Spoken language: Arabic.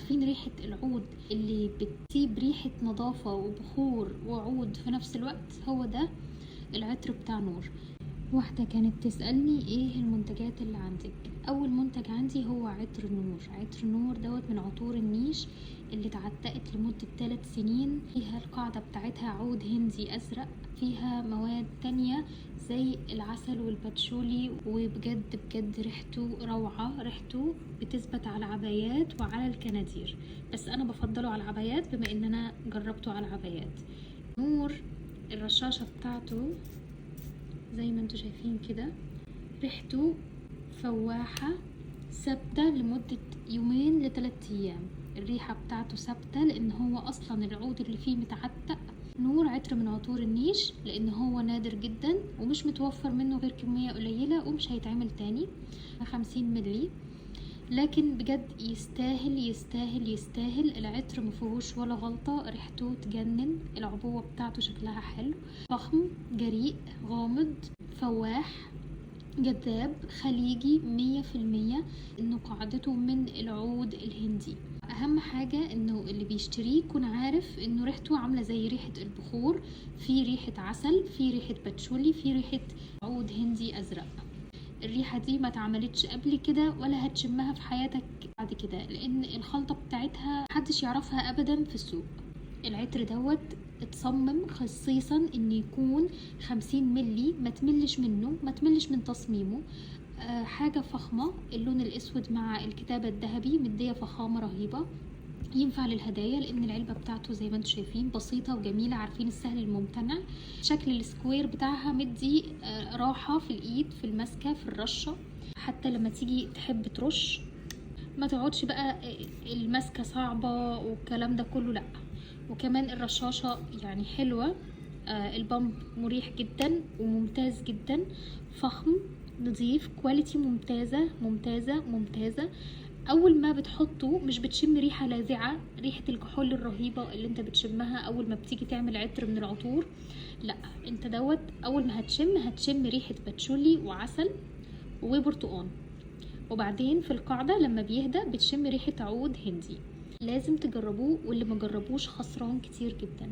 عارفين ريحة العود اللي بتسيب ريحة نظافة وبخور وعود في نفس الوقت؟ هو ده العطر بتاع نور. واحدة كانت تسألني ايه المنتجات اللي عندك. اول منتج عندي هو عطر نور. عطر نور دوت من عطور النيش اللي اتعتقت لمدة 3 سنين. فيها القاعدة بتاعتها عود هندي ازرق، فيها مواد تانية زي العسل والباتشولي، وبجد بجد ريحته روعة. ريحته بتثبت على العبايات وعلى الكنادير، بس انا بفضله على العبايات بما ان انا جربته على العبايات. نور الرشاشة بتاعته زي ما انتوا شايفين كده، ريحته فواحة ثابتة لمدة 2 ل3 ايام. الريحة بتاعته ثابتة لان هو اصلا العود اللي فيه متعتق. نور عطر من عطور النيش لان هو نادر جدا ومش متوفر منه غير كمية قليلة ومش هيتعمل تاني، 50 ملي. لكن بجد يستاهل يستاهل يستاهل. العطر مفيهوش ولا غلطة، ريحته تجنن، العبوة بتاعته شكلها حلو، فخم، جريء، غامض، فواح، جذاب، خليجي 100%. انه قاعدته من العود الهندي. اهم حاجة انه اللي بيشتريه يكون عارف انه ريحته عاملة زي ريحة البخور، في ريحة عسل، في ريحة باتشولي، في ريحة عود هندي ازرق. الريحة دي ما اتعملتش قبل كده ولا هتشمها في حياتك بعد كده، لان الخلطة بتاعتها محدش يعرفها ابدا في السوق. العطر دوت اتصمم خصيصا ان يكون 50 ملي، ما تملش منه، ما تملش من تصميمه. حاجة فخمة، اللون الاسود مع الكتابة الذهبي مدية فخامة رهيبة. ينفع للهدايا لان العلبة بتاعته زي ما انتم شايفين بسيطة وجميلة. عارفين السهل الممتنع؟ شكل السكوير بتاعها مدي راحة في الايد، في المسكة، في الرشة. حتى لما تيجي تحب ترش ما تقعدش بقى المسكة صعبة والكلام ده كله، لا. وكمان الرشاشة يعني حلوة. البامب مريح جدا وممتاز جدا، فخم، نظيف، كواليتي ممتازة ممتازة ممتازة. اول ما بتحطه مش بتشم ريحة لاذعة، ريحة الكحول الرهيبة اللي انت بتشمها اول ما بتيجي تعمل عطر من العطور. لا، انت دوت اول ما هتشم ريحة باتشولي وعسل وبرتقان، وبعدين في القاعدة لما بيهدى بتشم ريحة عود هندي. لازم تجربوه، واللي مجربوش خسران كتير جدا.